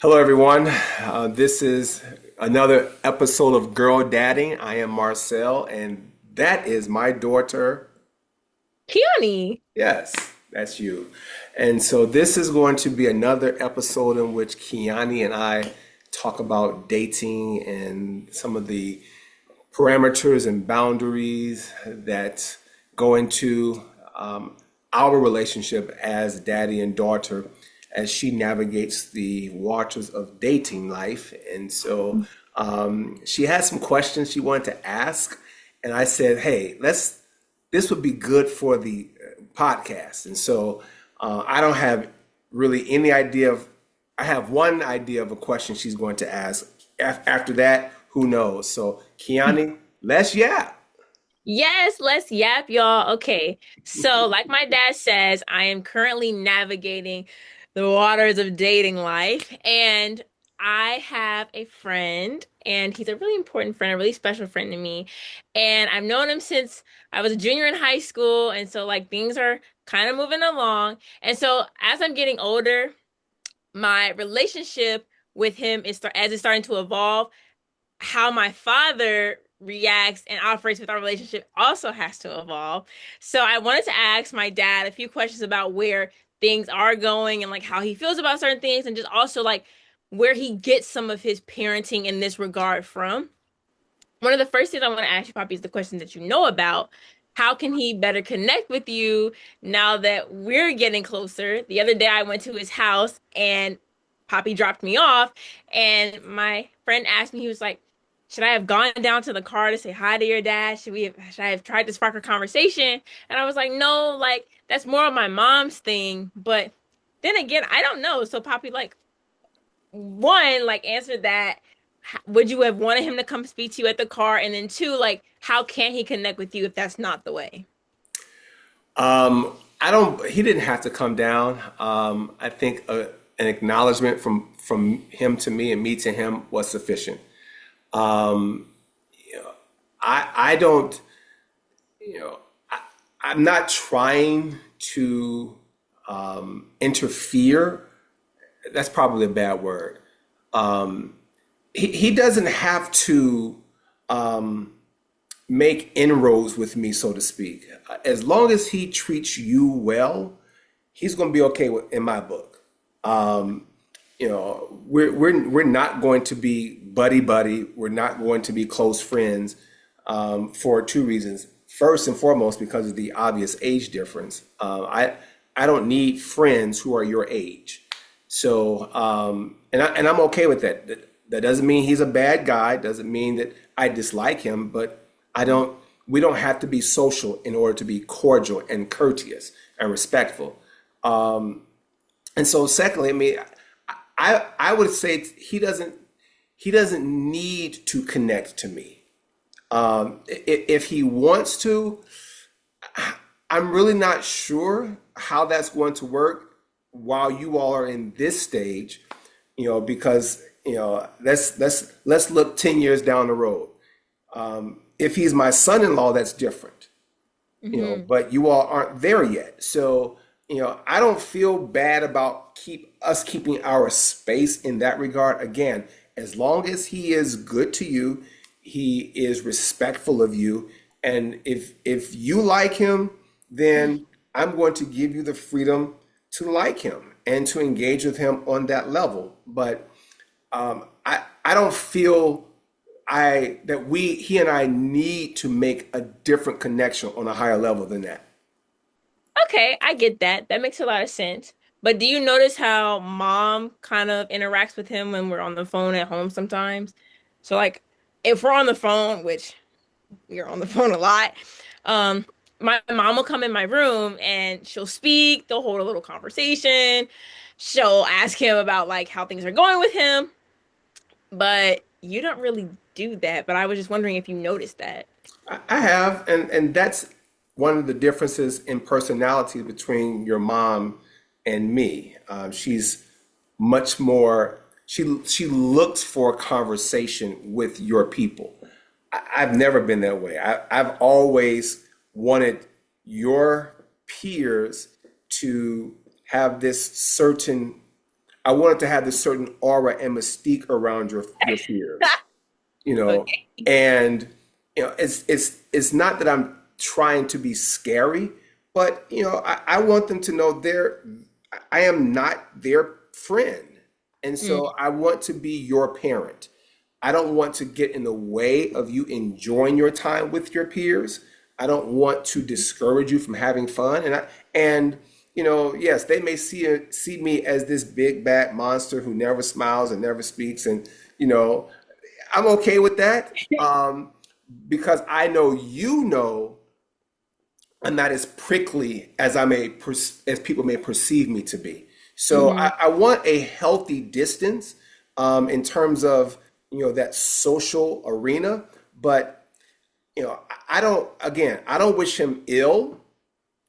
Hello, everyone. This is another episode of Girl Dadding. I am Marcel, and that is my daughter. Kiyani. Yes, that's you. And so, this is going to be another episode in which Kiyani and I talk about dating and some of the parameters and boundaries that go into our relationship as daddy and daughter as she navigates the waters of dating life. And so she had some questions she wanted to ask. And I said, hey, this would be good for the podcast. And so I don't have really any idea of, I have one idea of a question she's going to ask. After that, who knows? So, Kiani, let's yap. Yes, let's yap, y'all. Okay. So, like my dad says, I am currently navigating the waters of dating life, and I have a friend, and he's a really important friend, a really special friend to me. And I've known him since I was a junior in high school, and so like things are kind of moving along. And so as I'm getting older, my relationship with him as it's starting to evolve. How my father reacts and operates with our relationship also has to evolve. So I wanted to ask my dad a few questions about where things are going and like how he feels about certain things and just also like where he gets some of his parenting in this regard from. One of the first things I want to ask you, Poppy, is the question that you know about. How can he better connect with you now that we're getting closer? The other day I went to his house and Poppy dropped me off, and my friend asked me, he was like, should I have gone down to the car to say hi to your dad? Should I have tried to spark a conversation? And I was like, no, like that's more of my mom's thing. But then again, I don't know. So Poppy, like, one, like answer that. Would you have wanted him to come speak to you at the car? And then two, like, how can he connect with you if that's not the way? I don't, he didn't have to come down. I think an acknowledgement from him to me and me to him was sufficient. I don't, you know, I'm not trying to interfere. That's probably a bad word. He doesn't have to make inroads with me, so to speak. As long as he treats you well, he's going to be okay in my book. We're not going to be buddy buddy. We're not going to be close friends for two reasons. First and foremost, because of the obvious age difference. I don't need friends who are your age. So I'm okay with that. That doesn't mean he's a bad guy. Doesn't mean that I dislike him. But I don't. We don't have to be social in order to be cordial and courteous and respectful. And so, secondly, I mean, I would say he doesn't need to connect to me. If he wants to, I'm really not sure how that's going to work while you all are in this stage, because let's look 10 years down the road. If he's my son-in-law, that's different, Hmm. but you all aren't there yet. So, I don't feel bad about keeping our space in that regard. Again, as long as he is good to you, he is respectful of you, and if you like him, then I'm going to give you the freedom to like him and to engage with him on that level. But I don't feel I that we he and I need to make a different connection on a higher level than that. Okay, I get that. That makes a lot of sense. But do you notice how mom kind of interacts with him when we're on the phone at home sometimes? So like if we're on the phone, which we are on the phone a lot, um, my mom will come in my room and she'll speak, they'll hold a little conversation. She'll ask him about like how things are going with him, but you don't really do that. But I was just wondering if you noticed that. I have, and that's one of the differences in personality between your mom and me. She's much more. She looks for a conversation with your people. I've never been that way. I've always wanted your peers to have this certain I want it to have this certain aura and mystique around your peers, you know, Okay. and it's not that I'm trying to be scary, but I want them to know I am not their friend. And Mm, so I want to be your parent. I don't want to get in the way of you enjoying your time with your peers. I don't want to discourage you from having fun. And yes, they may see me as this big bad monster who never smiles and never speaks, and you know, I'm okay with that. Because I know I'm not as prickly as as people may perceive me to be. So hmm I want a healthy distance in terms of that social arena. But I don't wish him ill.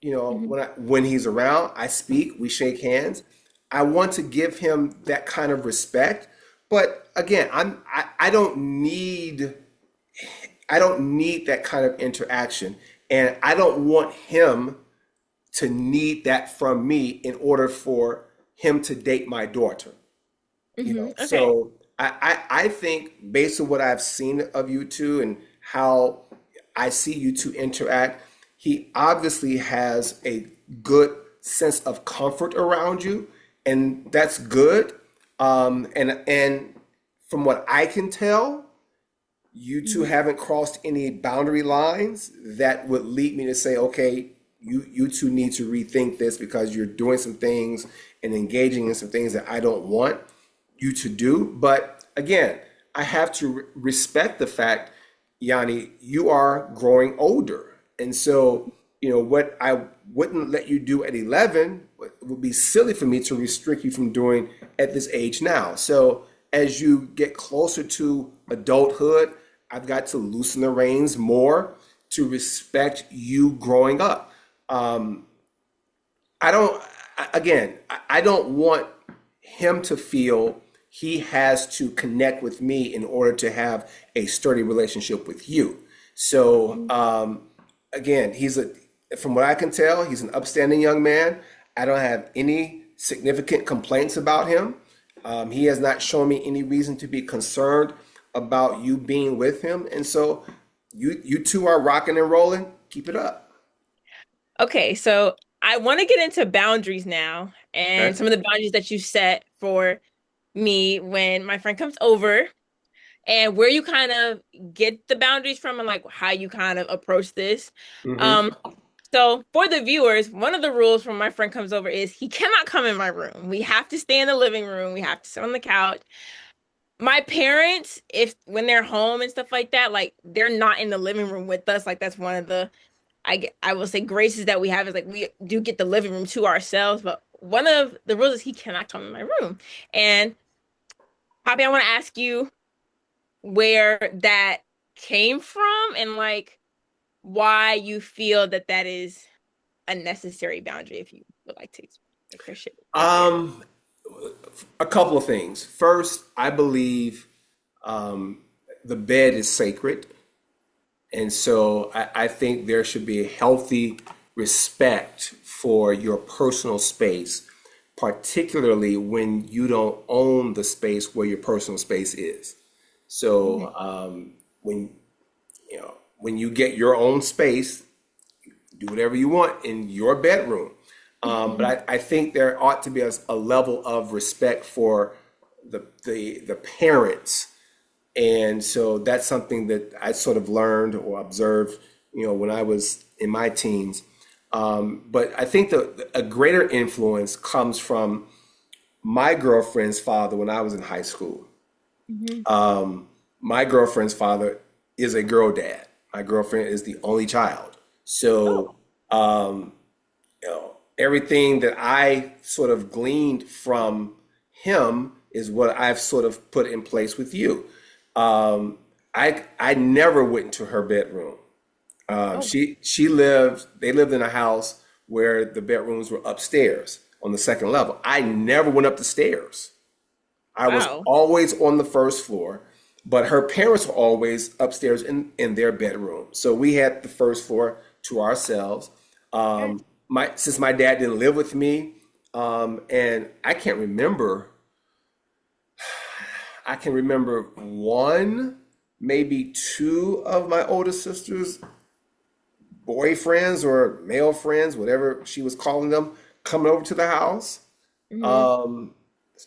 hmm When he's around, I speak, we shake hands. I want to give him that kind of respect. But again, I don't need that kind of interaction. And I don't want him to need that from me in order for him to date my daughter. Okay. So I think based on what I've seen of you two and how I see you two interact, he obviously has a good sense of comfort around you, and that's good. And from what I can tell, you two Mhm. haven't crossed any boundary lines that would lead me to say, okay, you two need to rethink this because you're doing some things and engaging in some things that I don't want you to do. But again, I have to respect the fact, Yanni, you are growing older. And so, what I wouldn't let you do at 11 would be silly for me to restrict you from doing at this age now. So, as you get closer to adulthood, I've got to loosen the reins more to respect you growing up. Um, I don't, again, I don't want him to feel he has to connect with me in order to have a sturdy relationship with you. So, again, from what I can tell, he's an upstanding young man. I don't have any significant complaints about him. He has not shown me any reason to be concerned about you being with him. And so you two are rocking and rolling. Keep it up. Okay, so I want to get into boundaries now and Okay. some of the boundaries that you set for me when my friend comes over and where you kind of get the boundaries from and like how you kind of approach this. Hmm. Um, so for the viewers, one of the rules when my friend comes over is he cannot come in my room. We have to stay in the living room. We have to sit on the couch. My parents, if when they're home and stuff like that, like they're not in the living room with us. Like that's one of the I will say graces that we have is like we do get the living room to ourselves, but one of the rules is he cannot come in my room. And Poppy, I want to ask you where that came from and like why you feel that that is a necessary boundary if you would like to like or share. Um, a couple of things. First, I believe the bed is sacred. And so I think there should be a healthy respect for your personal space, particularly when you don't own the space where your personal space is. Mhm. So when when you get your own space, do whatever you want in your bedroom. But I think there ought to be a level of respect for the parents, and so that's something that I sort of learned or observed, when I was in my teens. But I think a greater influence comes from my girlfriend's father when I was in high school. Mhm. My girlfriend's father is a girl dad. My girlfriend is the only child. So, Oh, everything that I sort of gleaned from him is what I've sort of put in place with you. I never went into her bedroom. oh, They lived in a house where the bedrooms were upstairs on the second level. I never went up the stairs. I was wow. always on the first floor, but her parents were always upstairs in their bedroom. So we had the first floor to ourselves. Yes. Since my dad didn't live with me, and I can't remember. I can remember one, maybe two of my older sister's boyfriends or male friends, whatever she was calling them, coming over to the house. Hmm. Um,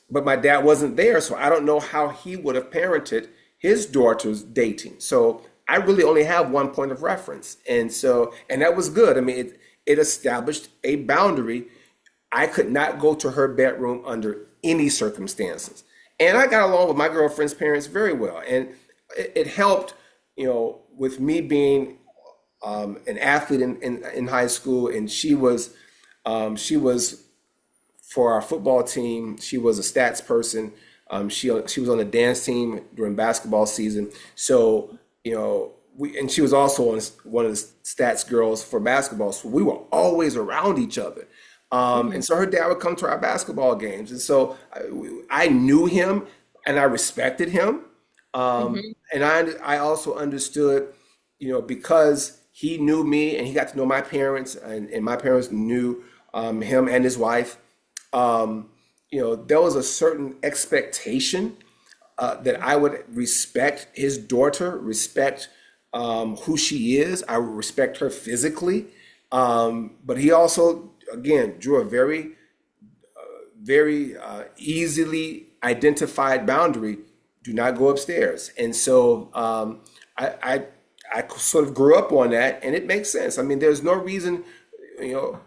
but my dad wasn't there, so I don't know how he would have parented his daughter's dating. So I really only have one point of reference, and that was good. I mean, it established a boundary. I could not go to her bedroom under any circumstances, and I got along with my girlfriend's parents very well, and it helped, with me being an athlete in high school, and she was for our football team. She was a stats person. She was on the dance team during basketball season. So and she was also one of the stats girls for basketball. So we were always around each other. And Hmm. so her dad would come to our basketball games, and so I knew him and I respected him. Hmm. And I also understood, because he knew me and he got to know my parents, and my parents knew him and his wife. There was a certain expectation that I would respect his daughter, respect who she is. I would respect her physically. But he also, again, drew a very easily identified boundary. Do not go upstairs. And so I sort of grew up on that, and it makes sense. I mean, there's no reason,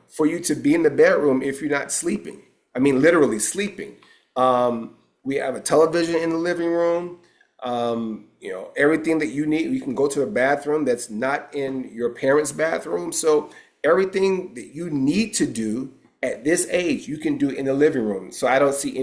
for you to be in the bedroom if you're not sleeping. I mean, literally sleeping. We have a television in the living room. Everything that you need, you can go to a bathroom that's not in your parents' bathroom. So everything that you need to do at this age, you can do in the living room. So I don't see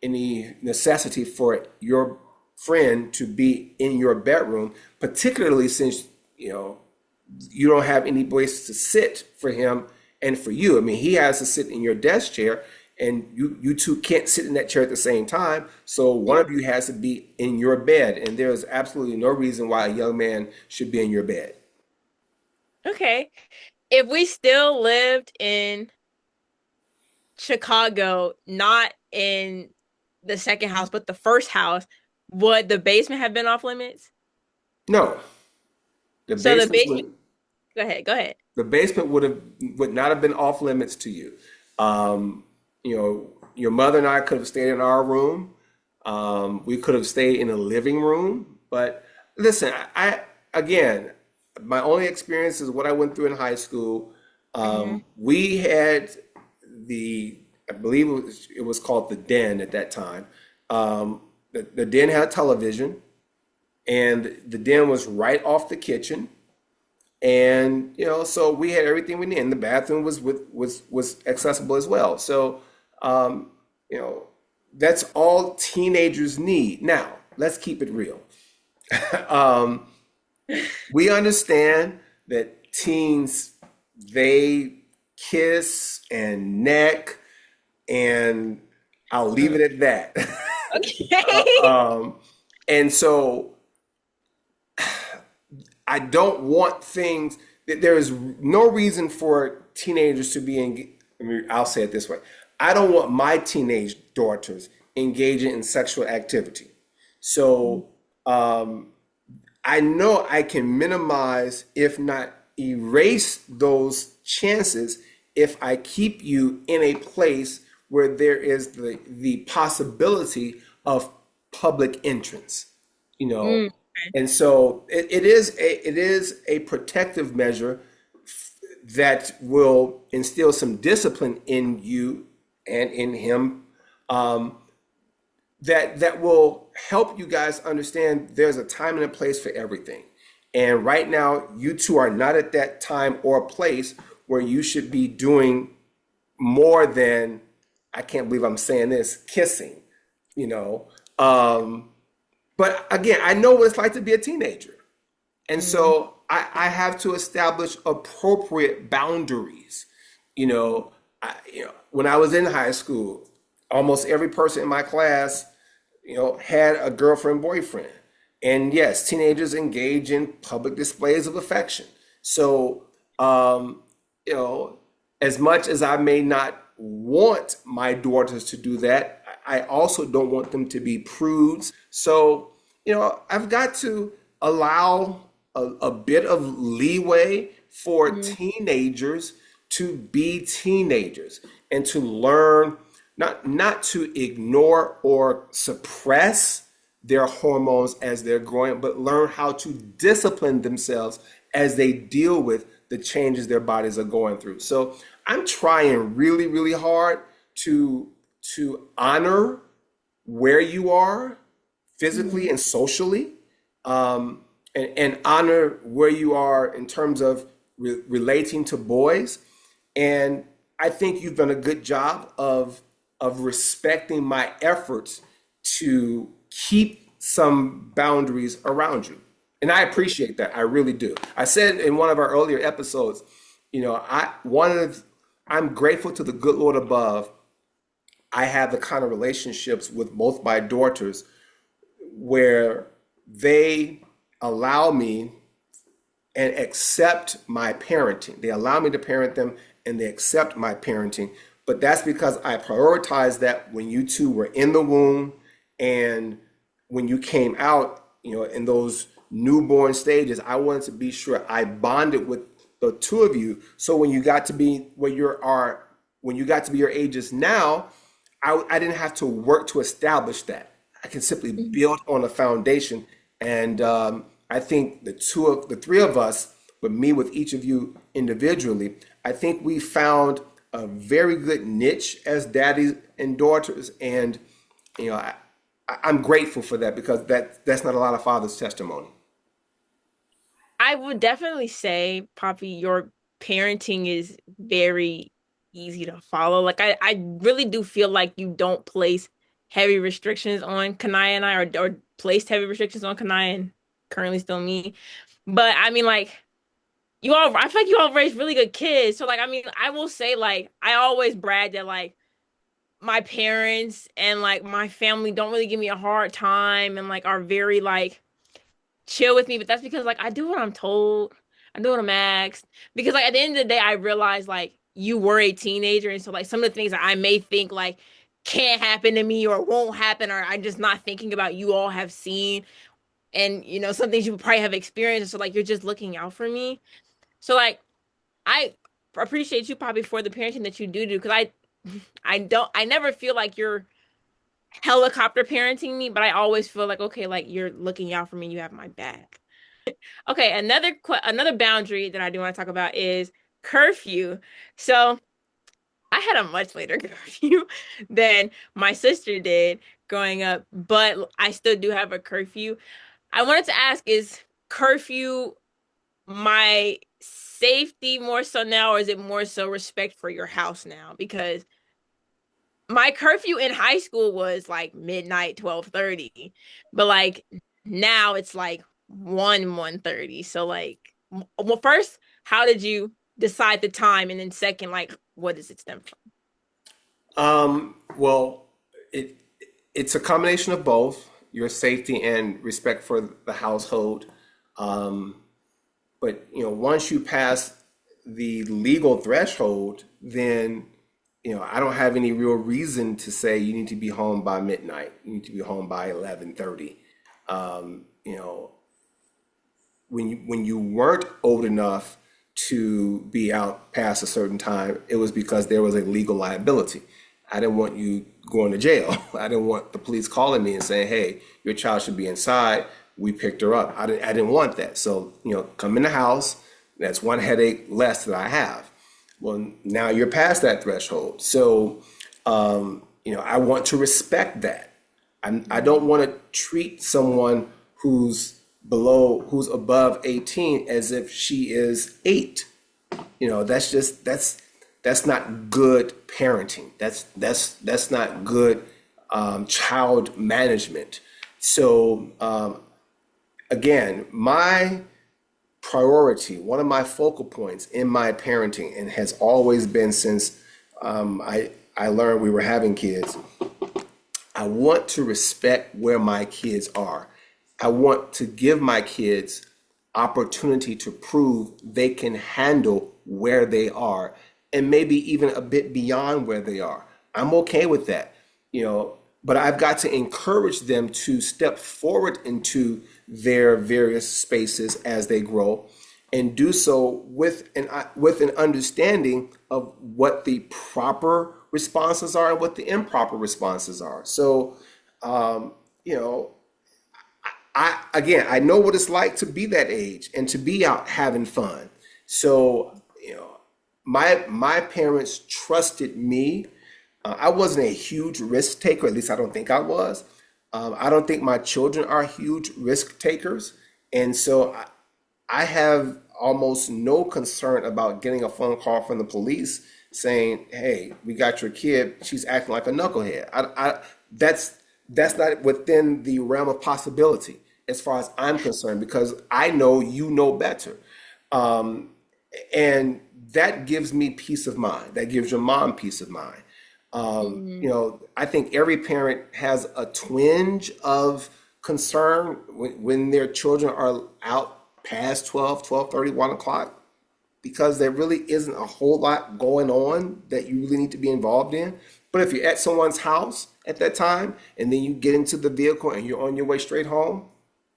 any necessity for your friend to be in your bedroom, particularly since you don't have any place to sit for him and for you. I mean, he has to sit in your desk chair, and you two can't sit in that chair at the same time. So one of you has to be in your bed, and there is absolutely no reason why a young man should be in your bed. Okay. If we still lived in Chicago, not in the second house, but the first house, would the basement have been off limits? No, the So the basements basement, would go ahead, go ahead. the basement would not have been off limits to you. Your mother and I could have stayed in our room. We could have stayed in a living room. But listen, again, my only experience is what I went through in high school. Hmm. We had I believe it was called the Den at that time. The Den had television, and the Den was right off the kitchen. And so we had everything we needed. And the bathroom was accessible as well. So um, you know, that's all teenagers need. Now, let's keep it real. Um, we understand that teens, they kiss and neck, and I'll leave it at that. Okay. um, and so I don't want things that there is no reason for teenagers to be in. I mean, I'll say it this way. I don't want my teenage daughters engaging in sexual activity. So I know I can minimize, if not erase, those chances if I keep you in a place where there is the possibility of public entrance, you know. Mm. And so it is a protective measure that will instill some discipline in you and in him, um, that will help you guys understand there's a time and a place for everything. And right now, you two are not at that time or place where you should be doing more than, I can't believe I'm saying this, kissing, you know. But again, I know what it's like to be a teenager. And Mm. so I have to establish appropriate boundaries. When I was in high school, almost every person in my class, had a girlfriend, boyfriend. And yes, teenagers engage in public displays of affection. So, um, you know, as much as I may not want my daughters to do that, I also don't want them to be prudes. So, I've got to allow a bit of leeway for Mhm. teenagers to be teenagers and to learn not to ignore or suppress their hormones as they're growing, but learn how to discipline themselves as they deal with the changes their bodies are going through. So I'm trying really, really hard to honor where you are physically Mhm. and socially, and honor where you are in terms of relating to boys. And I think you've done a good job of respecting my efforts to keep some boundaries around you. And I appreciate that. I really do. I said in one of our earlier episodes, I'm grateful to the good Lord above. I have the kind of relationships with both my daughters where they allow me and accept my parenting. They allow me to parent them and they accept my parenting. But that's because I prioritized that when you two were in the womb and when you came out, in those newborn stages, I wanted to be sure I bonded with the two of you. So when you got to be when you got to be your ages now, I didn't have to work to establish that. I can simply Mhm. build on a foundation. And I think the three of us, but me with each of you individually, I think we found a very good niche as daddies and daughters. And, you know, I, I'm grateful for that because that's not a lot of fathers' testimony. I would definitely say, Poppy, your parenting is very easy to follow. Like I really do feel like you don't place heavy restrictions on Kanaya and I, or placed heavy restrictions on Kanaya and currently still me. But I mean, like I feel like you all raised really good kids. So like, I mean, I will say like I always brag that like my parents and like my family don't really give me a hard time and like are very like chill with me, but that's because like I do what I'm told. I do what I'm asked. Because like at the end of the day, I realize like you were a teenager, and so like some of the things that I may think like can't happen to me or won't happen, or I'm just not thinking about, you all have seen, and some things you probably have experienced. So like you're just looking out for me. So like I appreciate you probably for the parenting that you do because I never feel like you're helicopter parenting me, but I always feel like okay, like you're looking out for me, you have my back. Okay, another boundary that I do want to talk about is curfew. So I had a much later curfew than my sister did growing up, but I still do have a curfew. I wanted to ask, is curfew my safety more so now, or is it more so respect for your house now? Because my curfew in high school was like midnight, 12:30, but like now it's like 1:30. So like, well, first, how did you decide the time, and then second, like, what does it stem from? Well, it it's a combination of both your safety and respect for the household. Um, but once you pass the legal threshold, then I don't have any real reason to say you need to be home by midnight. You need to be home by 11:30. You know, when you weren't old enough to be out past a certain time, it was because there was a legal liability. I didn't want you going to jail. I didn't want the police calling me and saying, "Hey, your child should be inside. We picked her up." I didn't want that. So, come in the house. That's one headache less that I have. Well, now you're past that threshold. So, I want to respect that. I don't want to treat someone who's above 18 as if she is 8. That's not good parenting. That's not good child management. So again, my priority, one of my focal points in my parenting, and has always been since I learned we were having kids. I want to respect where my kids are. I want to give my kids opportunity to prove they can handle where they are and maybe even a bit beyond where they are. I'm okay with that. You know, but I've got to encourage them to step forward into their various spaces as they grow and do so with an understanding of what the proper responses are and what the improper responses are. So, you know, I know what it's like to be that age and to be out having fun. So, my parents trusted me. I wasn't a huge risk taker, at least I don't think I was. I don't think my children are huge risk takers. And so I have almost no concern about getting a phone call from the police saying, "Hey, we got your kid. She's acting like a knucklehead." That's not within the realm of possibility as far as I'm concerned because I know you know better. Um, and that gives me peace of mind. That gives your mom peace of mind. Mhm. I think every parent has a twinge of concern when their children are out past 12:30, 1 o'clock, because there really isn't a whole lot going on that you really need to be involved in. But if you're at someone's house at that time and then you get into the vehicle and you're on your way straight home,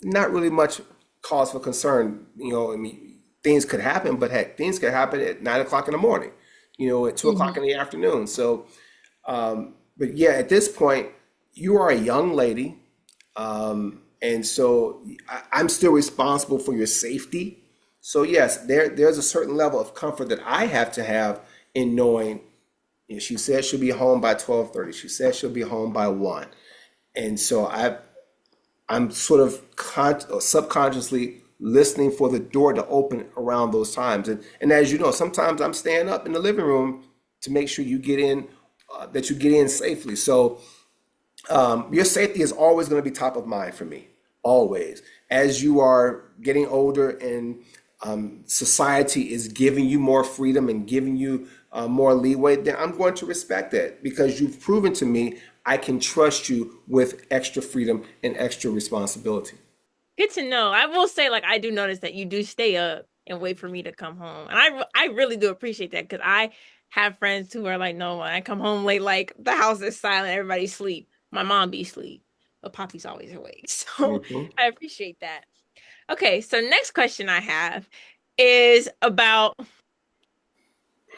not really much cause for concern. I mean, things could happen, but heck, things could happen at 9 o'clock in the morning, at 2 o'clock Mhm. in the afternoon. So, but yeah, at this point, you are a young lady. And so I'm still responsible for your safety. So yes, there's a certain level of comfort that I have to have in knowing, she said she'll be home by 12:30. She said she'll be home by 1. And so I'm sort of or subconsciously listening for the door to open around those times. And as you know, sometimes I'm staying up in the living room to make sure that you get in safely. So your safety is always going to be top of mind for me, always. As you are getting older and society is giving you more freedom and giving you more leeway, then I'm going to respect that because you've proven to me I can trust you with extra freedom and extra responsibility. Good to know. I will say, like, I do notice that you do stay up and wait for me to come home, and I really do appreciate that because I have friends who are like, no, when I come home late, like the house is silent, everybody's asleep. My mom be asleep, but Poppy's always awake, so Mhm. I appreciate that. Okay, so next question I have is about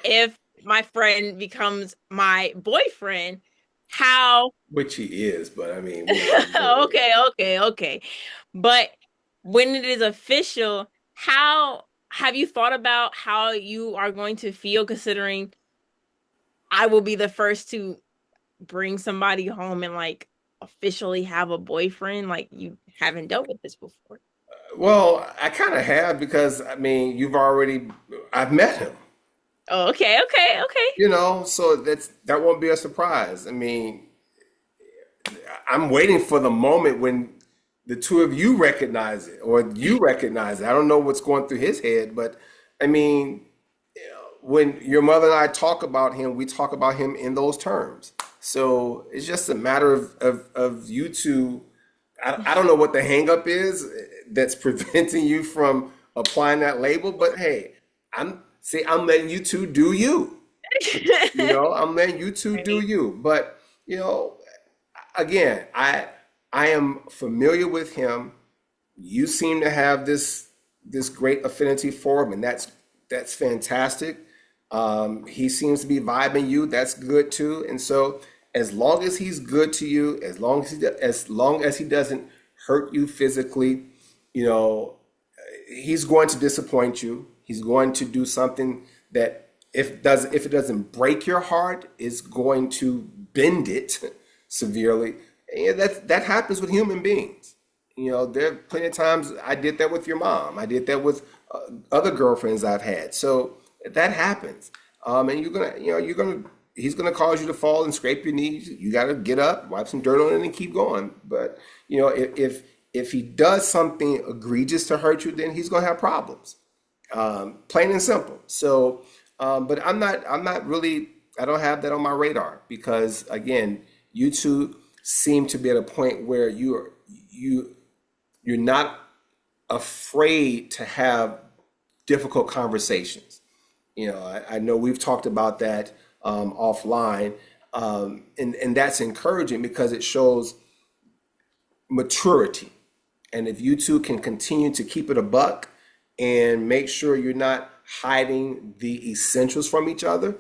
if my friend becomes my boyfriend, how Which he is, but I mean, we're not going to go there okay, yet. okay, okay. But when it is official, how have you thought about how you are going to feel considering I will be the first to bring somebody home and like officially have a boyfriend? Like you haven't dealt with this before. Well, I kind of have because I mean, I've met him. Oh, okay, okay, okay. So that won't be a surprise. I mean, I'm waiting for the moment when the two of you recognize it or you recognize it. I don't know what's going through his head, but I mean, when your mother and I talk about him, we talk about him in those terms. So it's just a matter of you two. I don't know what the hang up is that's preventing you from applying that label, but hey, I'm letting you two do you. I'm letting you two do Right. you. But you know, again, I am familiar with him. You seem to have this great affinity for him, and that's fantastic. He seems to be vibing you. That's good too. And so, as long as he's good to you, as long as he doesn't hurt you physically, you know, he's going to disappoint you. He's going to do something that if it doesn't break your heart, is going to bend it severely. And that happens with human beings. There are plenty of times I did that with your mom. I did that with other girlfriends I've had. So that happens. And he's gonna cause you to fall and scrape your knees. You got to get up, wipe some dirt on it, and keep going. But if he does something egregious to hurt you, then he's gonna have problems. Plain and simple. So, but I'm not really. I don't have that on my radar because again, you two seem to be at a point where you're not afraid to have difficult conversations. I know we've talked about that offline. And that's encouraging because it shows maturity. And if you two can continue to keep it a buck and make sure you're not hiding the essentials from each other,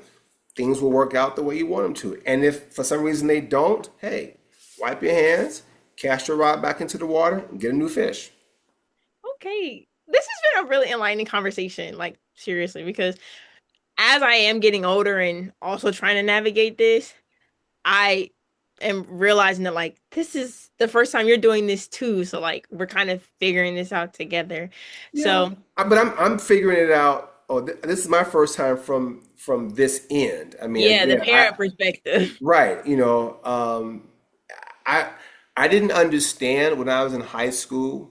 things will work out the way you want them to. And if for some reason they don't, hey, wipe your hands, cast your rod back into the water, and get a new fish. Okay. This has been a really enlightening conversation, like seriously, because as I am getting older and also trying to navigate this, I am realizing that like this is the first time you're doing this too. So like we're kind of figuring this out together. Yeah, So but I'm figuring it out. Oh, this is my first time from this end. I mean, yeah, the again, I parent perspective. right, I I didn't understand when I was in high school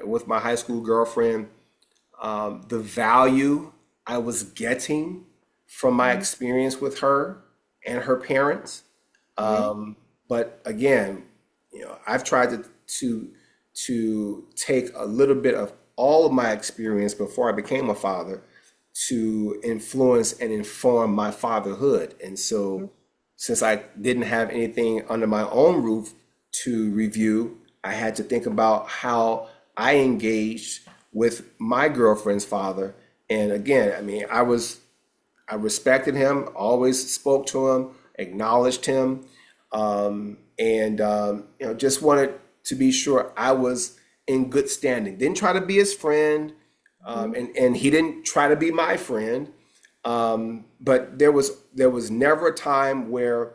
with my high school girlfriend the value I was getting from my Mhm, experience with her and her parents. mhm, But again, I've tried to take a little bit of all of my experience before I became a father to influence and inform my fatherhood. And mhm. so, since I didn't have anything under my own roof to review, I had to think about how I engaged with my girlfriend's father. And again, I mean, I respected him, always spoke to him, acknowledged him, and just wanted to be sure I was in good standing. Didn't try to be his friend, Mhm. and he didn't try to be my friend. But there was never a time where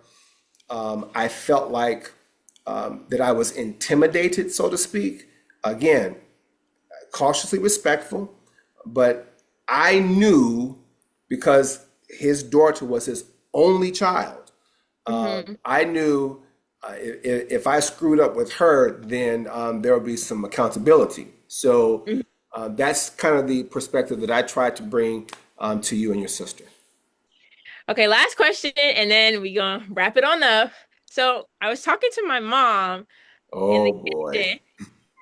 I felt like that I was intimidated, so to speak. Again, cautiously respectful, but I knew because his daughter was his only child. Mhm. I knew if I screwed up with her, then there would be some accountability. So Mhm. that's kind of the perspective that I tried to bring to you and your sister. Okay, last question, and then we gonna wrap it on up. So I was talking to my mom in Oh the boy. kitchen,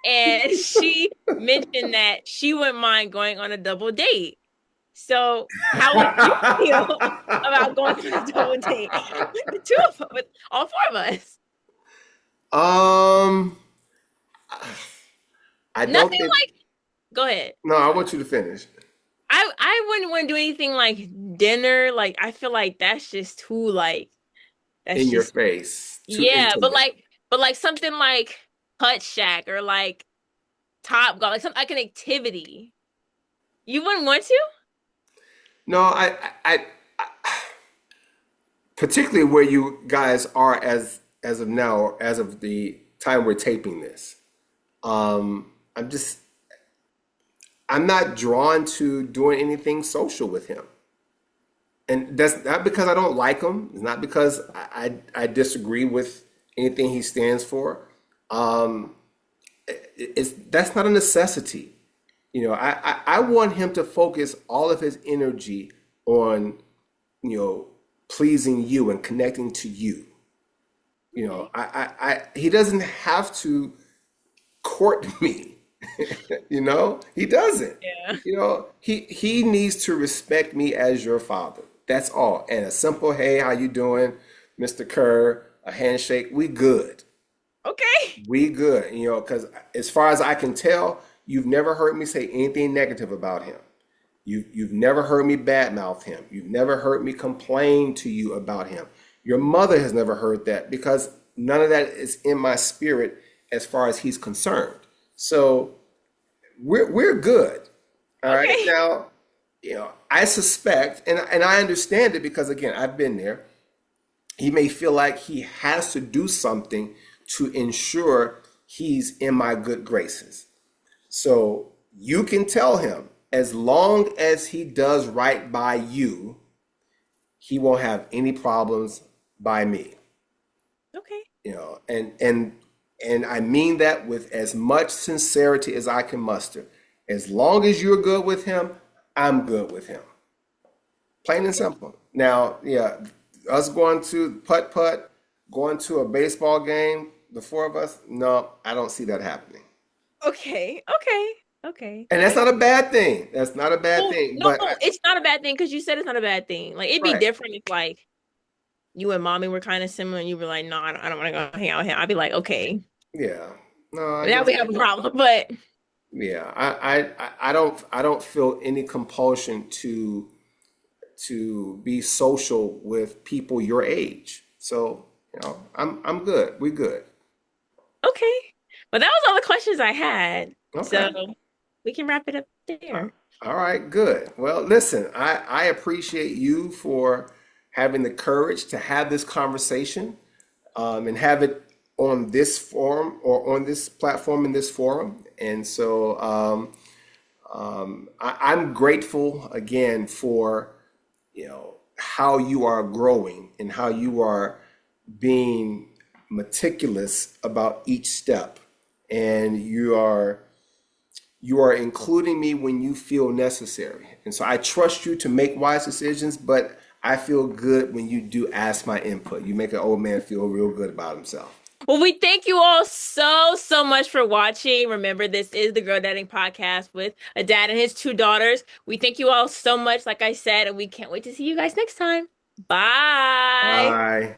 and she mentioned that she wouldn't mind going on a double date. So how would you feel about going on a double date with the two of with all four of us? um, I don't Nothing think. like, go ahead. No, I want you to finish. I wouldn't want to do anything like dinner. Like I feel like that's just too like that's In your just face, too yeah, intimate. but like something like Hut Shack or like Top Golf, like some like an activity. You wouldn't want to? No, particularly where you guys are as of now, or as of the time we're taping this. I'm just I'm not drawn to doing anything social with him, and that's not because I don't like him. It's not because I disagree with anything he stands for. Um, it's that's not a necessity. I want him to focus all of his energy on pleasing you and connecting to you. Okay. He doesn't have to court me. He doesn't. Yeah. He needs to respect me as your father. That's all. And a simple, hey, how you doing, Mr. Kerr? A handshake. We good. Okay. We good. Because as far as I can tell, you've never heard me say anything negative about him. You've never heard me badmouth him. You've never heard me complain to you about him. Your mother has never heard that because none of that is in my spirit as far as he's concerned. So we're good. All right. Okay. Now, I suspect and I understand it because again, I've been there. He may feel like he has to do something to ensure he's in my good graces. So you can tell him as long as he does right by you, he won't have any problems by me. Okay. And I mean that with as much sincerity as I can muster. As long as you're good with him, I'm good with him. Plain and Okay. simple. Now, yeah, us going to putt putt, going to a baseball game, the four of us, no, I don't see that happening. Okay. Okay. Okay. And that's I not a bad thing. That's not a bad no, thing. no, But it's not a bad thing because you said it's not a bad thing. Like it'd be right. different if like you and mommy were kind of similar, and you were like, "No, I don't want to go hang out with him," I'd be like, "Okay, Yeah. No, I now guess. we have a problem." But Yeah. I don't feel any compulsion to be social with people your age. So, I'm good. We good. okay, but that was all the questions I had, so Okay. we can wrap it up Uh, there. All right, good. Well, listen, I appreciate you for having the courage to have this conversation, and have it on this forum or on this platform in this forum. And so, I'm grateful again for, how you are growing and how you are being meticulous about each step. And you are including me when you feel necessary. And so I trust you to make wise decisions, but I feel good when you do ask my input. You make an old man feel real good about himself. Well, we thank you all so much for watching. Remember, this is the Girl Dating Podcast with a dad and his two daughters. We thank you all so much, like I said, and we can't wait to see you guys next time. Bye. Bye.